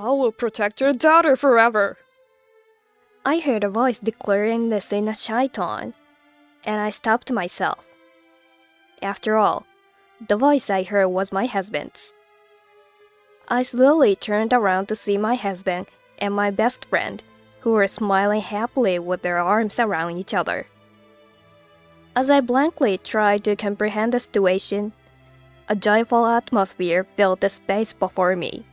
I will protect your daughter forever. I heard a voice declaring this in a shy tone, and I stopped myself. After all, the voice I heard was my husband's. I slowly turned around to see my husband and my best friend, who were smiling happily with their arms around each other. As I blankly tried to comprehend the situation, a joyful atmosphere filled the space before me.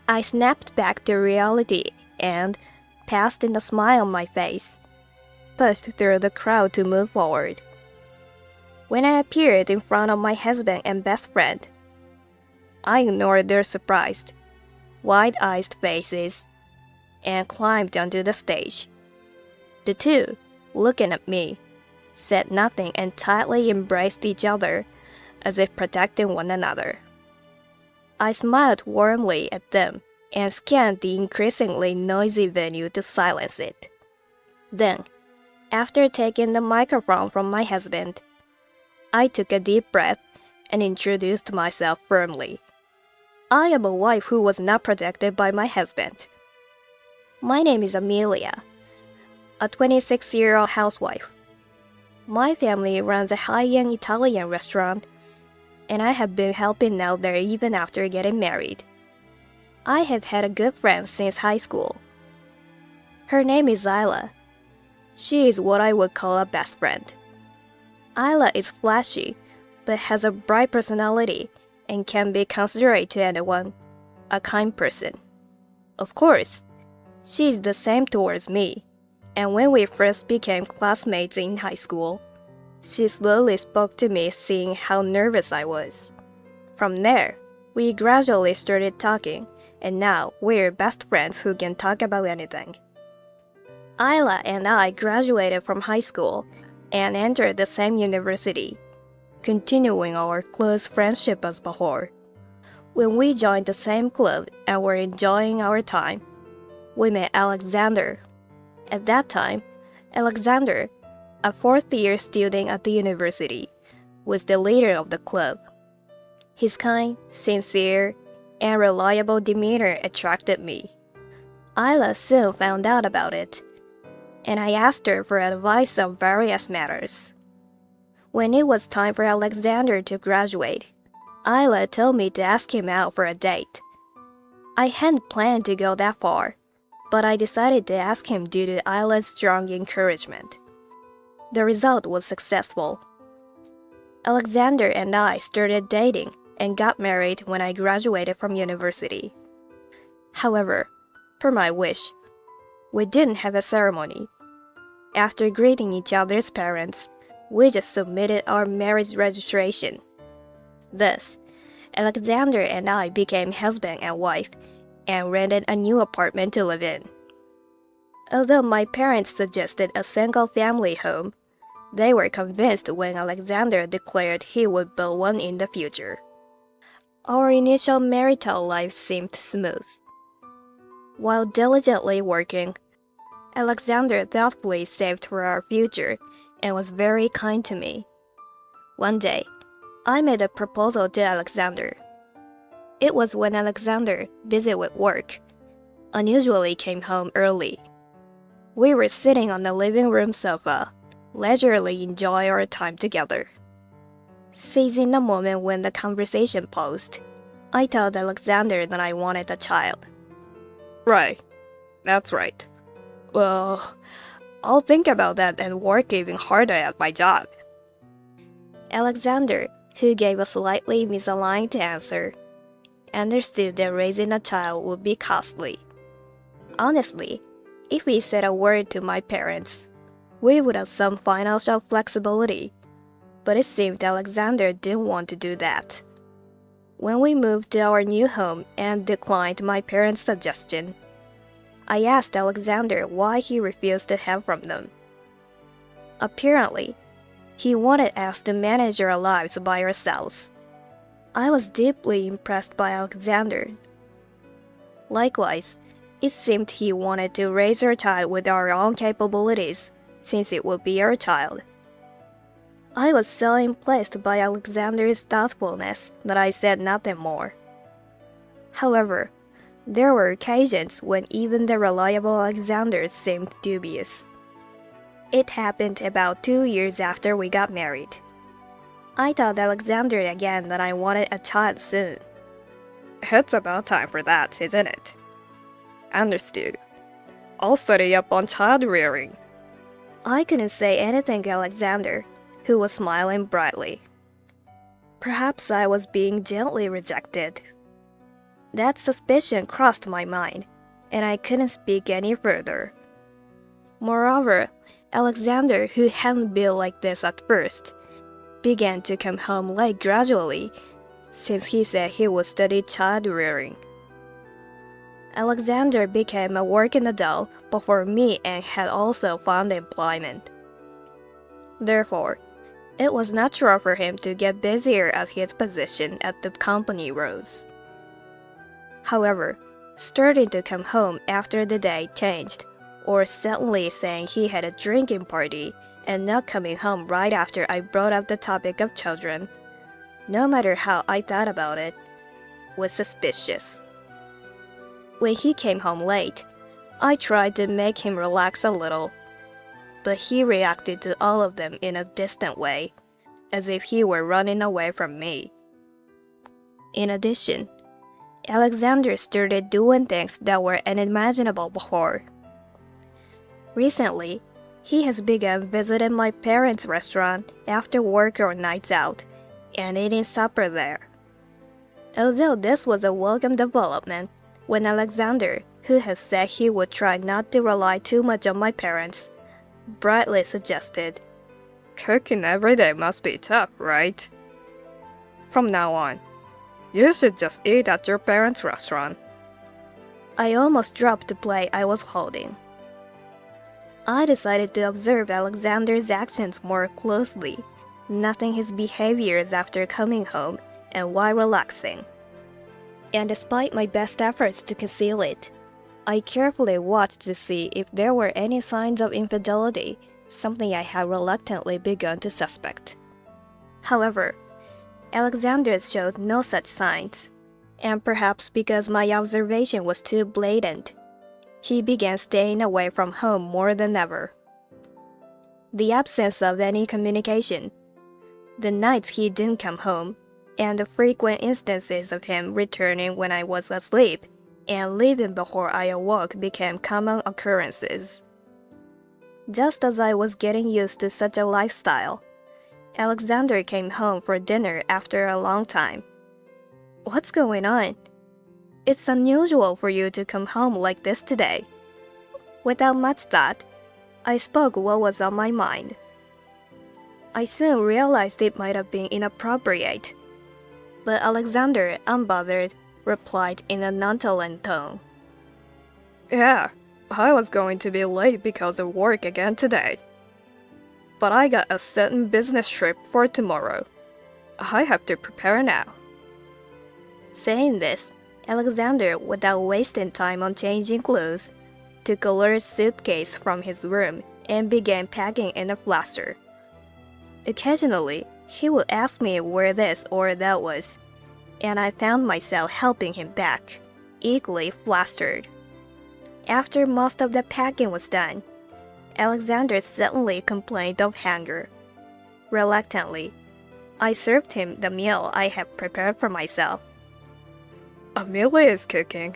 I snapped back to reality and, pasting a smile on my face, pushed through the crowd to move forward. When I appeared in front of my husband and best friend, I ignored their surprised, wide-eyed faces and climbed onto the stage. The two, looking at me, said nothing and tightly embraced each other as if protecting one another. I smiled warmly at them and scanned the increasingly noisy venue to silence it. Then, after taking the microphone from my husband, I took a deep breath and introduced myself firmly. I am a wife who was not protected by my husband. My name is Amelia, a 26-year-old housewife. My family runs a high-end Italian restaurant, and I have been helping out there even after getting married. I have had a good friend since high school. Her name is Isla. She is what I would call a best friend. Isla is flashy, but has a bright personality and can be considerate to anyone, a kind person. Of course, she is the same towards me, and when we first became classmates in high school, she slowly spoke to me seeing how nervous I was. From there, we gradually started talking, and now we're best friends who can talk about anything. Isla and I graduated from high school and entered the same university, continuing our close friendship as before. When we joined the same club and were enjoying our time, we met Alexander. At that time, Alexander, a fourth-year student at the university, was the leader of the club. His kind, sincere, and reliable demeanor attracted me. Isla soon found out about it, and I asked her for advice on various matters. When it was time for Alexander to graduate, Isla told me to ask him out for a date. I hadn't planned to go that far, but I decided to ask him due to Isla's strong encouragement. The result was successful. Alexander and I started dating and got married when I graduated from university. However, per my wish, we didn't have a ceremony. After greeting each other's parents, we just submitted our marriage registration. Thus, Alexander and I became husband and wife and rented a new apartment to live in. Although my parents suggested a single-family home, they were convinced when Alexander declared he would build one in the future. Our initial marital life seemed smooth. While diligently working, Alexander thoughtfully saved for our future and was very kind to me. One day, I made a proposal to Alexander. It was when Alexander, busy with work, unusually came home early. We were sitting on the living room sofa, leisurely enjoying our time together. Seizing the moment when the conversation paused, I told Alexander that I wanted a child. Right. That's right. Well, I'll think about that and work even harder at my job. Alexander, who gave a slightly misaligned answer, understood that raising a child would be costly. Honestly, if we said a word to my parents, we would have some financial flexibility, but it seemed Alexander didn't want to do that. When we moved to our new home and declined my parents' suggestion, I asked Alexander why he refused to have from them. Apparently, he wanted us to manage our lives by ourselves. I was deeply impressed by Alexander. Likewise, it seemed he wanted to raise our child with our own capabilities, since it would be our child. I was so impressed by Alexander's thoughtfulness that I said nothing more. However, There were occasions when even the reliable Alexander seemed dubious. It happened about 2 years after we got married. I told Alexander again that I wanted a child soon. It's about time for that, isn't it? Understood. I'll study up on child rearing. I couldn't say anything to Alexander, who was smiling brightly. Perhaps I was being gently rejected. That suspicion crossed my mind, and I couldn't speak any further. Moreover, Alexander, who hadn't been like this at first, began to come home late gradually, since he said he would study child rearing. Alexander became a working adult before me and had also found employment. Therefore, it was natural for him to get busier at his position as the company rose. However, starting to come home after the day changed, or suddenly saying he had a drinking party and not coming home right after I brought up the topic of children, no matter how I thought about it, was suspicious. When he came home late, I tried to make him relax a little, but he reacted to all of them in a distant way, as if he were running away from me. In addition, Alexander started doing things that were unimaginable before. Recently, he has begun visiting my parents' restaurant after work or nights out, and eating supper there. Although this was a welcome development, when Alexander, who has said he would try not to rely too much on my parents, brightly suggested, Cooking every day must be tough, right? From now on, you should just eat at your parents' restaurant. I almost dropped the plate I was holding. I decided to observe Alexander's actions more closely, noting his behaviors after coming home and while relaxing. And despite my best efforts to conceal it, I carefully watched to see if there were any signs of infidelity, something I had reluctantly begun to suspect. However, Alexander showed no such signs, and perhaps because my observation was too blatant, he began staying away from home more than ever. The absence of any communication, the nights he didn't come home, and the frequent instances of him returning when I was asleep and leaving before I awoke became common occurrences. Just as I was getting used to such a lifestyle, Alexander came home for dinner after a long time. What's going on? It's unusual for you to come home like this today. Without much thought, I spoke what was on my mind. I soon realized it might have been inappropriate, but Alexander, unbothered, replied in a nonchalant tone. Yeah, I was going to be late because of work again today. But I got a certain business trip for tomorrow. I have to prepare now. Saying this, Alexander, without wasting time on changing clothes, took a large suitcase from his room and began packing in a fluster. Occasionally, he would ask me where this or that was, and I found myself helping him back, equally flustered. After most of the packing was done, Alexander suddenly complained of hunger. Reluctantly, I served him the meal I had prepared for myself. Amelia is cooking.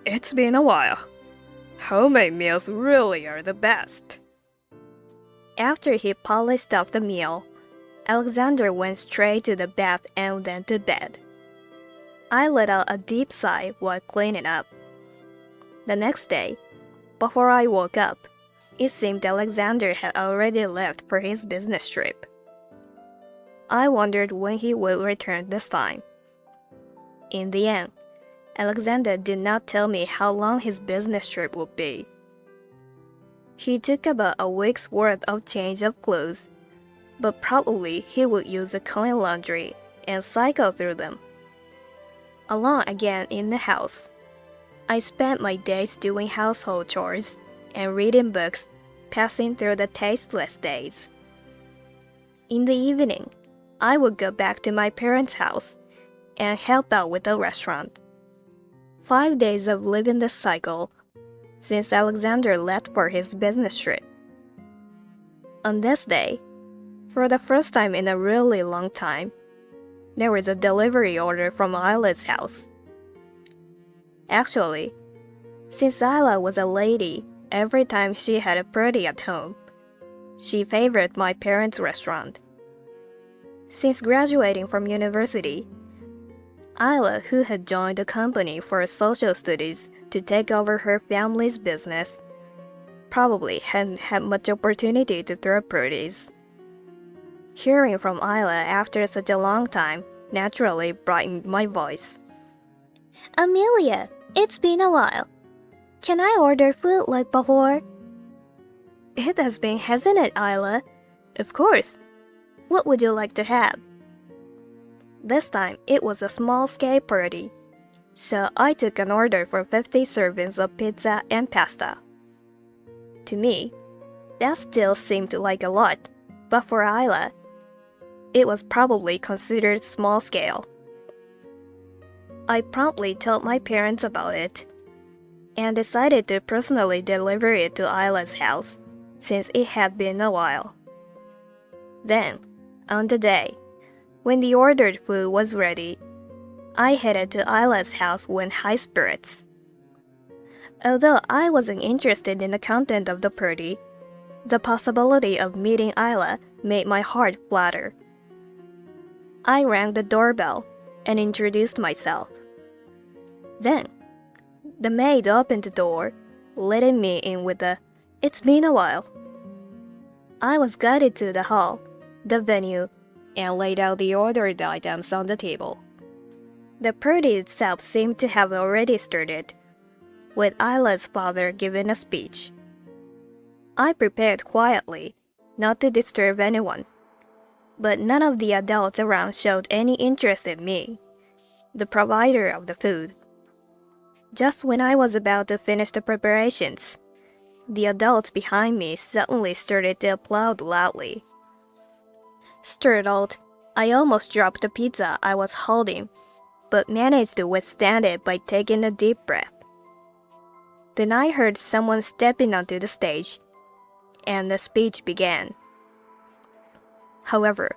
It's been a while. Homemade meals really are the best. After he polished off the meal, Alexander went straight to the bath and then to bed. I let out a deep sigh while cleaning up. The next day, before I woke up, it seemed Alexander had already left for his business trip. I wondered when he would return this time. In the end, Alexander did not tell me how long his business trip would be. He took about a week's worth of change of clothes, but probably he would use a coin laundry and cycle through them. Alone again in the house, I spent my days doing household chores and reading books, passing through the tasteless days. In the evening, I would go back to my parents' house and help out with the restaurant. 5 days of living this cycle since Alexander left for his business trip. On this day, for the first time in a really long time, there was a delivery order from Isla's house. Actually, since Isla was a lady, every time she had a party at home, she favored my parents' restaurant. Since graduating from university, Isla, who had joined the company for social studies to take over her family's business, probably hadn't had much opportunity to throw parties. Hearing from Isla after such a long time naturally brightened my voice. Amelia, it's been a while. Can I order food like before? It has been, hasn't it, Isla? Of course. What would you like to have? This time it was a small-scale party, so I took an order for 50 servings of pizza and pasta. To me, that still seemed like a lot, but for Isla, it was probably considered small-scale. I promptly told my parents about it, and decided to personally deliver it to Isla's house, since it had been a while. Then, on the day, when the ordered food was ready, I headed to Isla's house with high spirits. Although I wasn't interested in the content of the party, the possibility of meeting Isla made my heart flutter. I rang the doorbell and introduced myself. Then, the maid opened the door, letting me in with a, "It's been a while." I was guided to the hall, the venue, and laid out the ordered items on the table. The party itself seemed to have already started, with Isla's father giving a speech. I prepared quietly, not to disturb anyone, but none of the adults around showed any interest in me, the provider of the food. Just when I was about to finish the preparations, the adults behind me suddenly started to applaud loudly. Startled, I almost dropped the pizza I was holding, but managed to withstand it by taking a deep breath. Then I heard someone stepping onto the stage, and the speech began. However,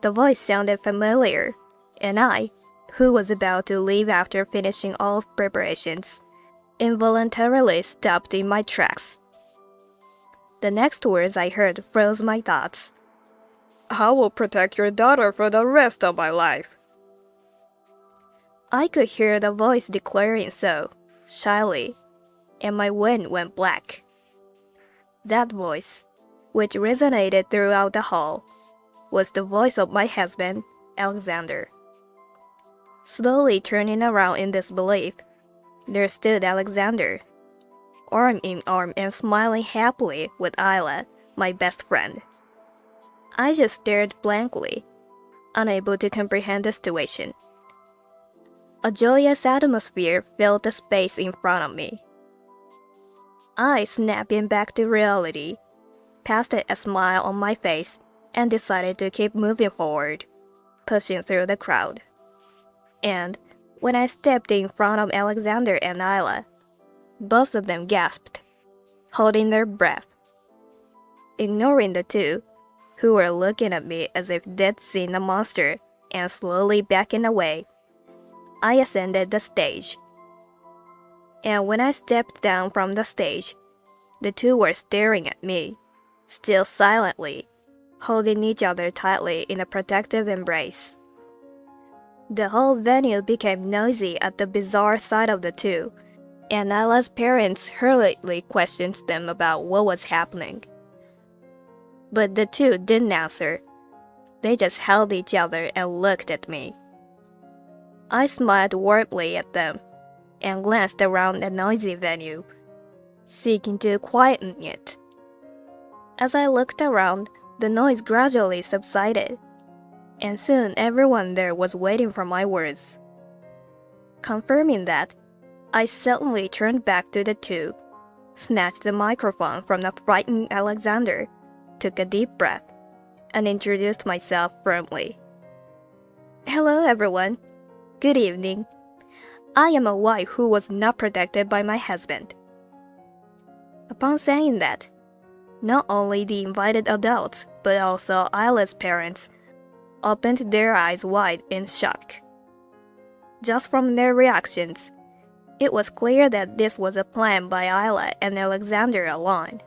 the voice sounded familiar, and I, who was about to leave after finishing all preparations, involuntarily stopped in my tracks. The next words I heard froze my thoughts. "I will protect your daughter for the rest of my life." I could hear the voice declaring so, shyly, and my wind went black. That voice, which resonated throughout the hall, was the voice of my husband, Alexander. Slowly turning around in disbelief, there stood Alexander, arm in arm and smiling happily with Isla, my best friend. I just stared blankly, unable to comprehend the situation. A joyous atmosphere filled the space in front of me. I snapping back to reality, pasted a smile on my face, and decided to keep moving forward, pushing through the crowd. And when I stepped in front of Alexander and Isla, both of them gasped, holding their breath. Ignoring the two, who were looking at me as if they'd seen a monster and slowly backing away, I ascended the stage. And when I stepped down from the stage, the two were staring at me, still silently, holding each other tightly in a protective embrace. The whole venue became noisy at the bizarre sight of the two, and Isla's parents hurriedly questioned them about what was happening. But the two didn't answer. They just held each other and looked at me. I smiled warmly at them and glanced around the noisy venue, seeking to quieten it. As I looked around, the noise gradually subsided, and soon everyone there was waiting for my words. Confirming that, I suddenly turned back to the two, snatched the microphone from the frightened Alexander, took a deep breath, and introduced myself firmly. "Hello, everyone. Good evening. I am a wife who was not protected by my husband. Upon saying that, not only the invited adults, but also Isla's parents opened their eyes wide in shock. Just from their reactions, it was clear that this was a plan by Isla and Alexander alone.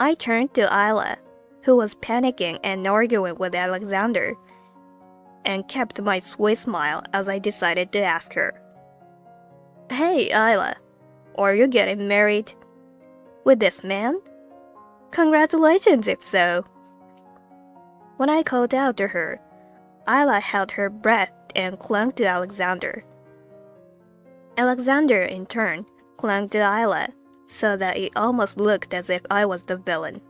I turned to Isla, who was panicking and arguing with Alexander, and kept my sweet smile as I decided to ask her, "Hey, Isla, are you getting married? With this man? Congratulations if so." When I called out to her, Isla held her breath and clung to Alexander. Alexander, in turn, clung to Isla, so that it almost looked as if I was the villain.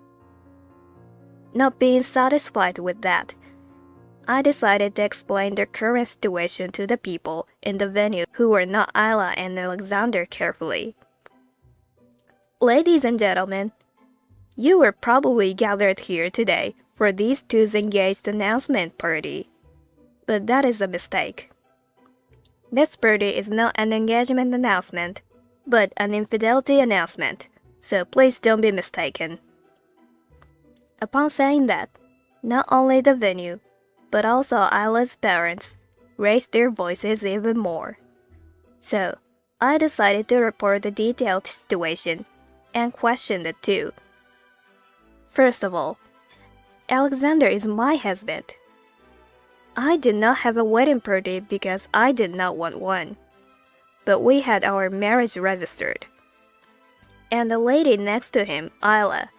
Not being satisfied with that, I decided to explain the current situation to the people in the venue who were not Isla and Alexander carefully. "Ladies and gentlemen, you were probably gathered here today for these two's engaged announcement party. But that is a mistake. This party is not an engagement announcement, but an infidelity announcement, so please don't be mistaken." Upon saying that, not only the venue, but also Isla's parents raised their voices even more. So, I decided to report the detailed situation and question the two. First of all, Alexander is my husband. I did not have a wedding party because I did not want one, but we had our marriage registered. And the lady next to him, Isla,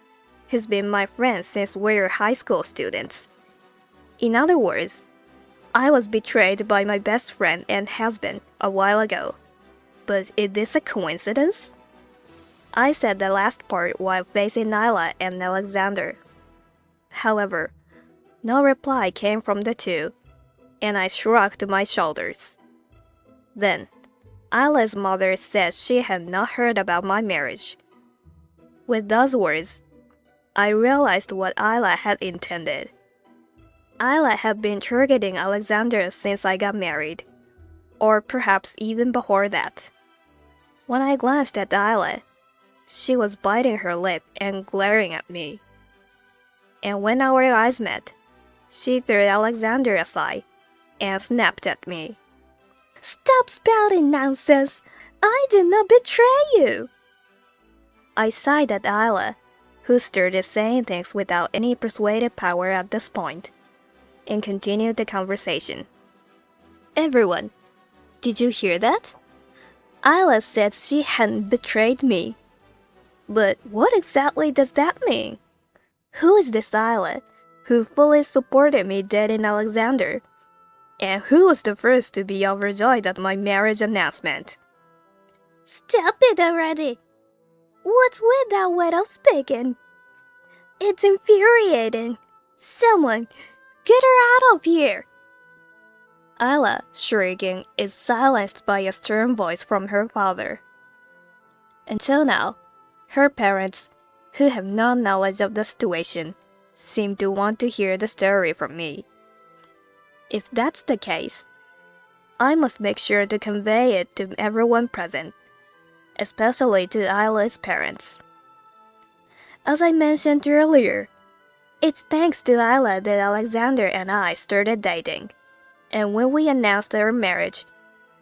has been my friend since we were high school students. In other words, I was betrayed by my best friend and husband a while ago. But is this a coincidence? I said the last part while facing Isla and Alexander. However, no reply came from the two, and I shrugged my shoulders. Then, Isla's mother said she had not heard about my marriage. With those words, I realized what Isla had intended. Isla had been targeting Alexander since I got married, or perhaps even before that. When I glanced at Isla, she was biting her lip and glaring at me. And when our eyes met, she threw Alexander aside and snapped at me. "Stop spouting nonsense! I did not betray you!" I sighed at Isla, who started saying things without any persuasive power at this point, and continued the conversation. "Everyone, did you hear that? Isla said she hadn't betrayed me. But what exactly does that mean? Who is this Isla, who fully supported me dating Alexander? And who was the first to be overjoyed at my marriage announcement?" Stop it already! What's with that way of speaking? It's infuriating. Someone, get her out of here! Isla, shrieking, is silenced by a stern voice from her father. Until now, her parents, who have no knowledge of the situation, seem to want to hear the story from me. If that's the case, I must make sure to convey it to everyone present, especially to Isla's parents. As I mentioned earlier, it's thanks to Isla that Alexander and I started dating, and when we announced our marriage,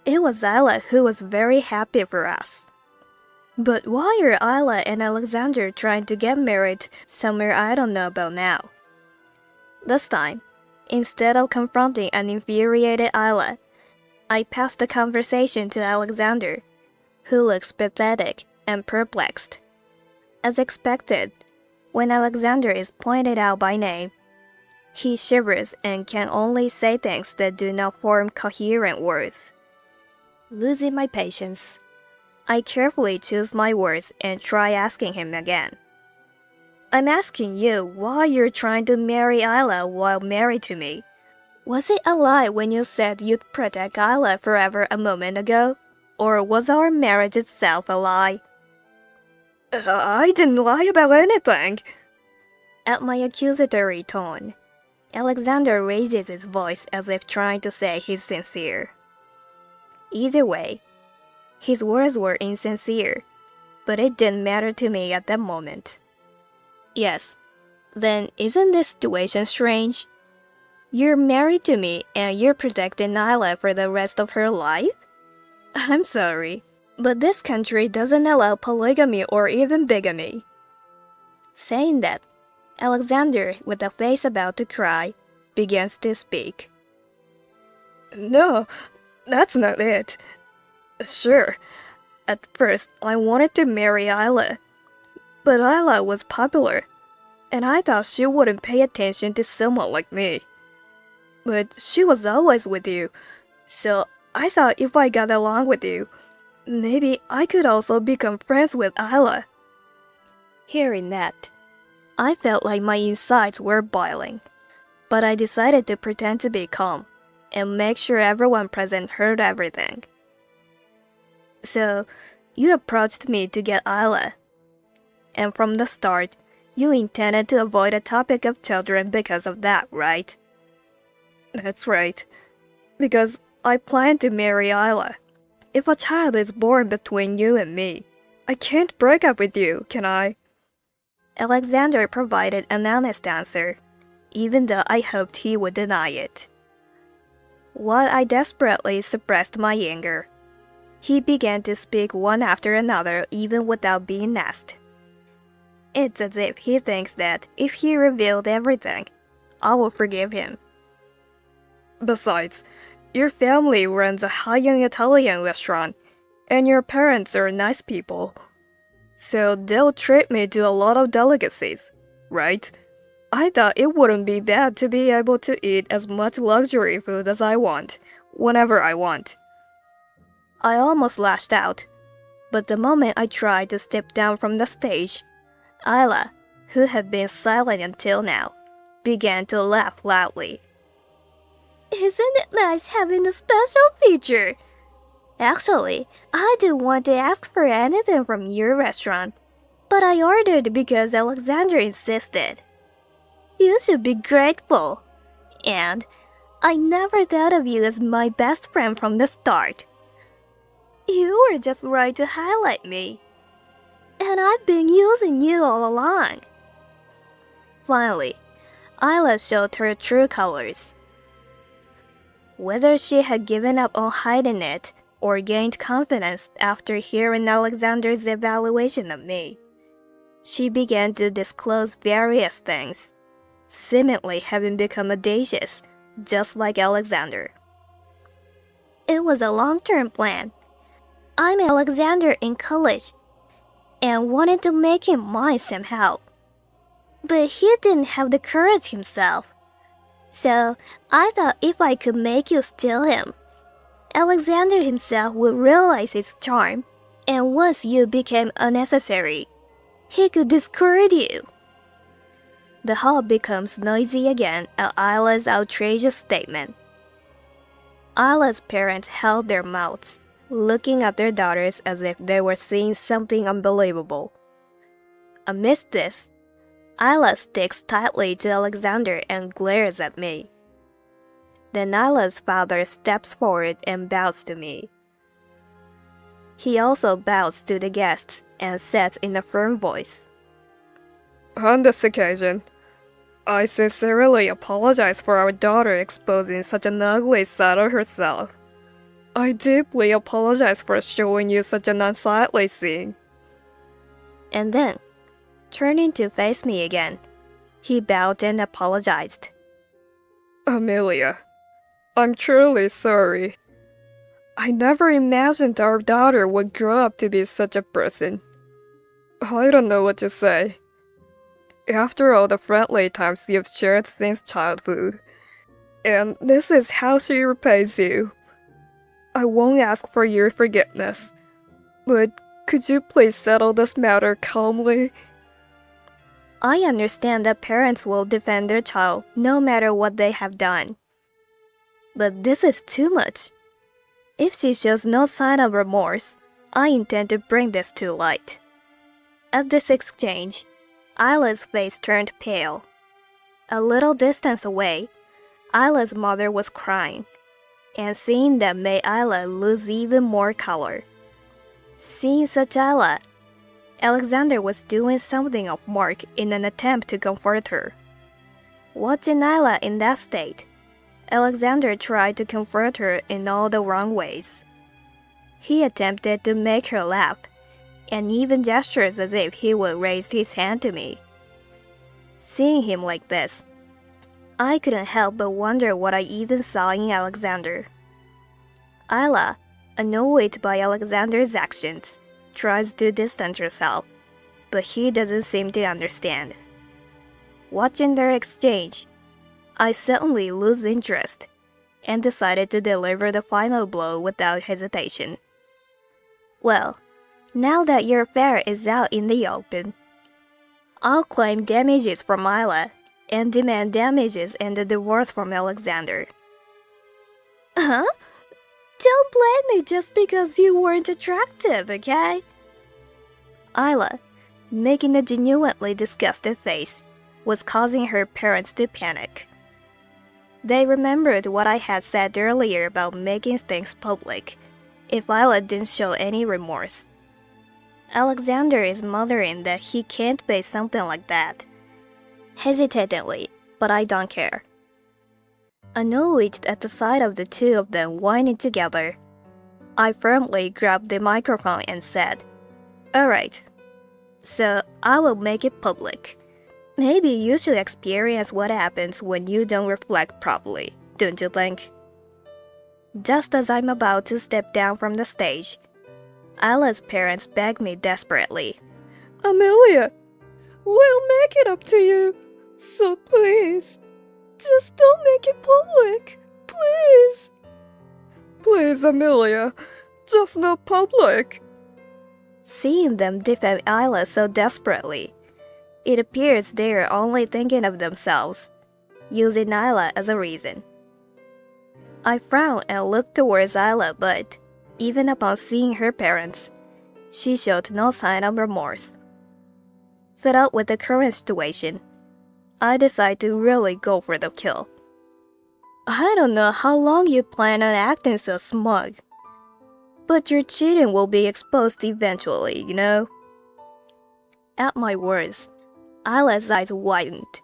it was Isla who was very happy for us. But why are Isla and Alexander trying to get married somewhere I don't know about now? This time, instead of confronting an infuriated Isla, I passed the conversation to Alexander, who looks pathetic and perplexed. As expected, when Alexander is pointed out by name, he shivers and can only say things that do not form coherent words. Losing my patience, I carefully choose my words and try asking him again. "I'm asking you why you're trying to marry Isla while married to me. Was it a lie when you said you'd protect Isla forever a moment ago? Or was our marriage itself a lie?" I didn't lie about anything. At my accusatory tone, Alexander raises his voice as if trying to say he's sincere. Either way, his words were insincere, but it didn't matter to me at that moment. Yes, then isn't this situation strange? You're married to me and you're protecting Nyla for the rest of her life? I'm sorry, but this country doesn't allow polygamy or even bigamy. Saying that, Alexander, with a face about to cry, begins to speak. No, that's not it. Sure, at first I wanted to marry Isla, but Isla was popular, and I thought she wouldn't pay attention to someone like me. But she was always with you, so I thought if I got along with you, maybe I could also become friends with Isla. Hearing that, I felt like my insides were boiling, but I decided to pretend to be calm and make sure everyone present heard everything. So, you approached me to get Isla, and from the start, you intended to avoid the topic of children because of that, right? That's right, because I plan to marry Isla. If a child is born between you and me, I can't break up with you, can I? Alexander provided an honest answer, even though I hoped he would deny it. While I desperately suppressed my anger, he began to speak one after another even without being asked. It's as if he thinks that if he revealed everything, I will forgive him. Besides, your family runs a high-end Italian restaurant, and your parents are nice people. So they'll treat me to a lot of delicacies, right? I thought it wouldn't be bad to be able to eat as much luxury food as I want, whenever I want. I almost lashed out, but the moment I tried to step down from the stage, Isla, who had been silent until now, began to laugh loudly. Isn't it nice having a special feature? Actually, I didn't want to ask for anything from your restaurant, but I ordered because Alexander insisted. You should be grateful. And I never thought of you as my best friend from the start. You were just right to highlight me. And I've been using you all along. Finally, Isla showed her true colors. Whether she had given up on hiding it or gained confidence after hearing Alexander's evaluation of me, she began to disclose various things, seemingly having become audacious, just like Alexander. It was a long-term plan. I met Alexander in college and wanted to make him mine somehow. But he didn't have the courage himself. So I thought if I could make you steal him, Alexander himself would realize his charm, and once you became unnecessary, he could discard you. The hall becomes noisy again at Isla's outrageous statement. Isla's parents held their mouths, looking at their daughters as if they were seeing something unbelievable. Amidst this, Isla sticks tightly to Alexander and glares at me. Then Isla's father steps forward and bows to me. He also bows to the guests and says in a firm voice, On this occasion, I sincerely apologize for our daughter exposing such an ugly side of herself. I deeply apologize for showing you such an unsightly scene. And then, turning to face me again, he bowed and apologized. Amelia, I'm truly sorry. I never imagined our daughter would grow up to be such a person. I don't know what to say. After all the friendly times you've shared since childhood, and this is how she repays you. I won't ask for your forgiveness, but could you please settle this matter calmly? I understand that parents will defend their child no matter what they have done. But this is too much. If she shows no sign of remorse, I intend to bring this to light. At this exchange, Isla's face turned pale. A little distance away, Isla's mother was crying. and seeing them made Ayla lose even more color. Seeing such Ayla, Alexander was doing something of mark in an attempt to comfort her. Watching Ayla in that state, Alexander tried to comfort her in all the wrong ways. He attempted to make her laugh, and even gestures as if he would raise his hand to me. Seeing him like this, I couldn't help but wonder what I even saw in Alexander. Ayla, annoyed by Alexander's actions, tries to distance herself, but he doesn't seem to understand. Watching their exchange, I suddenly lose interest and decided to deliver the final blow without hesitation. Well, now that your affair is out in the open, I'll claim damages from Ayla and demand damages and a divorce from Alexander. Huh? Don't blame me just because you weren't attractive, okay? Ayla, making a genuinely disgusted face, was causing her parents to panic. They remembered what I had said earlier about making things public, if Ayla didn't show any remorse. Alexander is muttering that he can't pay something like that. Hesitantly, but I don't care. Annoyed at the sight of the two of them whining together, I firmly grabbed the microphone and said, "Alright, so I will make it public. Maybe you should experience what happens when you don't reflect properly, don't you think?" Just as I'm about to step down from the stage, Ayla's parents begged me desperately. Amelia, we'll make it up to you. So please, just don't make it public. Please. Please, Amelia, just no public. Seeing them defend Ayla so desperately, it appears they are only thinking of themselves, using Ayla as a reason. I frowned and looked towards Ayla, but even upon seeing her parents, she showed no sign of remorse. Fed up with the current situation, I decided to really go for the kill. I don't know how long you plan on acting so smug, but your cheating will be exposed eventually, you know? At my words, Ayla's eyes widened.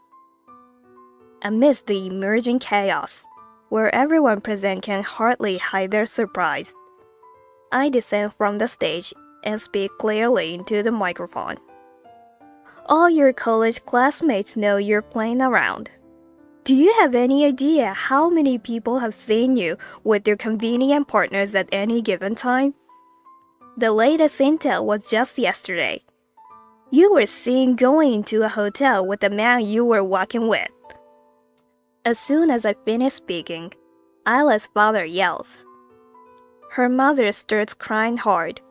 Amidst the emerging chaos, where everyone present can hardly hide their surprise, I descend from the stage and speak clearly into the microphone. All your college classmates know you're playing around. Do you have any idea how many people have seen you with your convenient partners at any given time? The latest intel was just yesterday. You were seen going into a hotel with the man you were walking with. As soon as I finish speaking, Ayla's father yells. Her mother starts crying hard,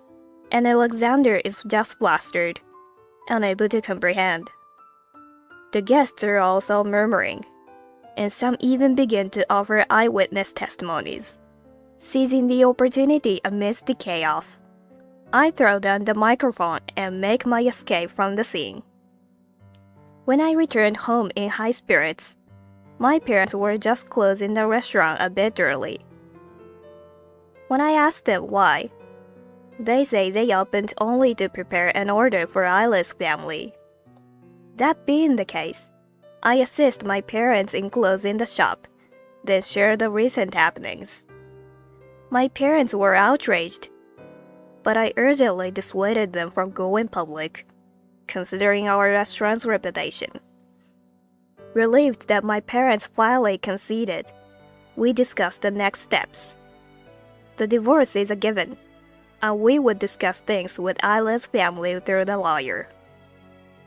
and Alexander is just flustered, unable to comprehend. The guests are also murmuring, and some even begin to offer eyewitness testimonies. Seizing the opportunity amidst the chaos, I throw down the microphone and make my escape from the scene. When I returned home in high spirits, my parents were just closing the restaurant a bit early. When I asked them why, they say they opened only to prepare an order for Ayla's family. That being the case, I assist my parents in closing the shop, then share the recent happenings. My parents were outraged, but I urgently dissuaded them from going public, considering our restaurant's reputation. Relieved that my parents finally conceded, we discussed the next steps. The divorce is a given, and we would discuss things with Ayla's family through the lawyer.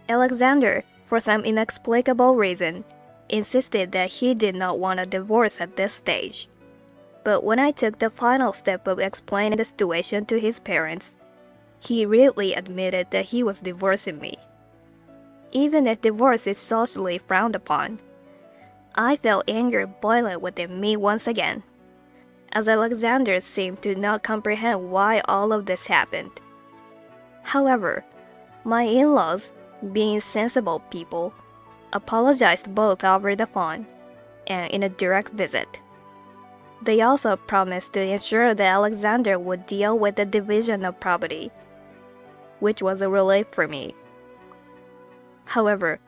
Alexander, for some inexplicable reason, insisted that he did not want a divorce at this stage. But when I took the final step of explaining the situation to his parents, he readily admitted that he was divorcing me. Even if divorce is socially frowned upon, I felt anger boiling within me once again, as Alexander seemed to not comprehend why all of this happened. However, my in-laws, being sensible people, apologized both over the phone and in a direct visit. They also promised to ensure that Alexander would deal with the division of property, which was a relief for me. However,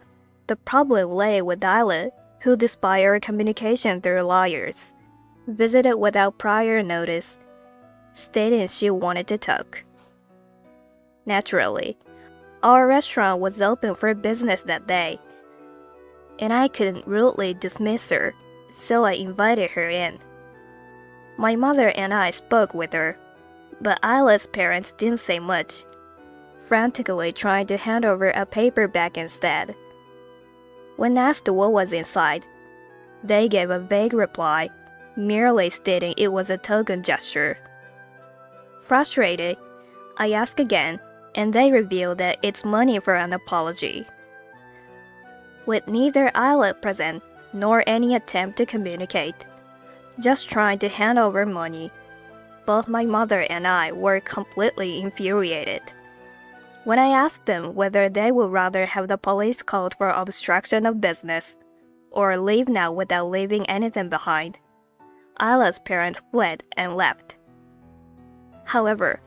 the problem lay with Isla, who desired communication through lawyers, visited without prior notice, stating she wanted to talk. Naturally, our restaurant was open for business that day, and I couldn't rudely dismiss her, so I invited her in. My mother and I spoke with her, but Isla's parents didn't say much, frantically trying to hand over a paper bag instead. When asked what was inside, they gave a vague reply, merely stating it was a token gesture. Frustrated, I asked again, and they revealed that it's money for an apology. With neither Isla present nor any attempt to communicate, just trying to hand over money, both my mother and I were completely infuriated. When I asked them whether they would rather have the police called for obstruction of business or leave now without leaving anything behind, Isla's parents fled and left. However,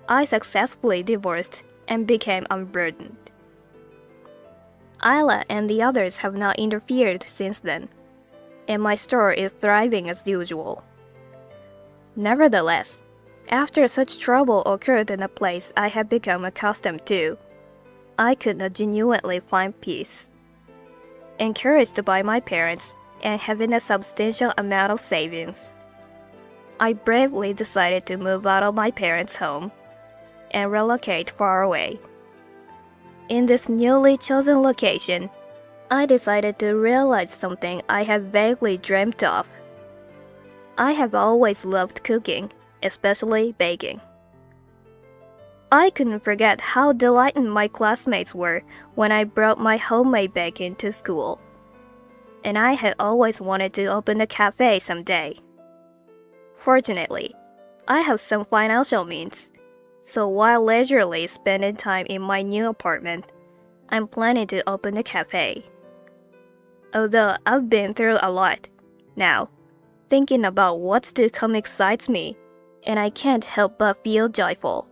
I successfully divorced and became unburdened. Isla and the others have not interfered since then, and my store is thriving as usual. Nevertheless, after such trouble occurred in a place I had become accustomed to, I could not genuinely find peace. Encouraged by my parents and having a substantial amount of savings, I bravely decided to move out of my parents' home and relocate far away. In this newly chosen location, I decided to realize something I had vaguely dreamt of. I have always loved cooking, especially baking. I couldn't forget how delighted my classmates were when I brought my homemade baking to school, and I had always wanted to open a cafe someday. Fortunately, I have some financial means, so while leisurely spending time in my new apartment, I'm planning to open a cafe. Although I've been through a lot, now, thinking about what's to come excites me, and I can't help but feel joyful.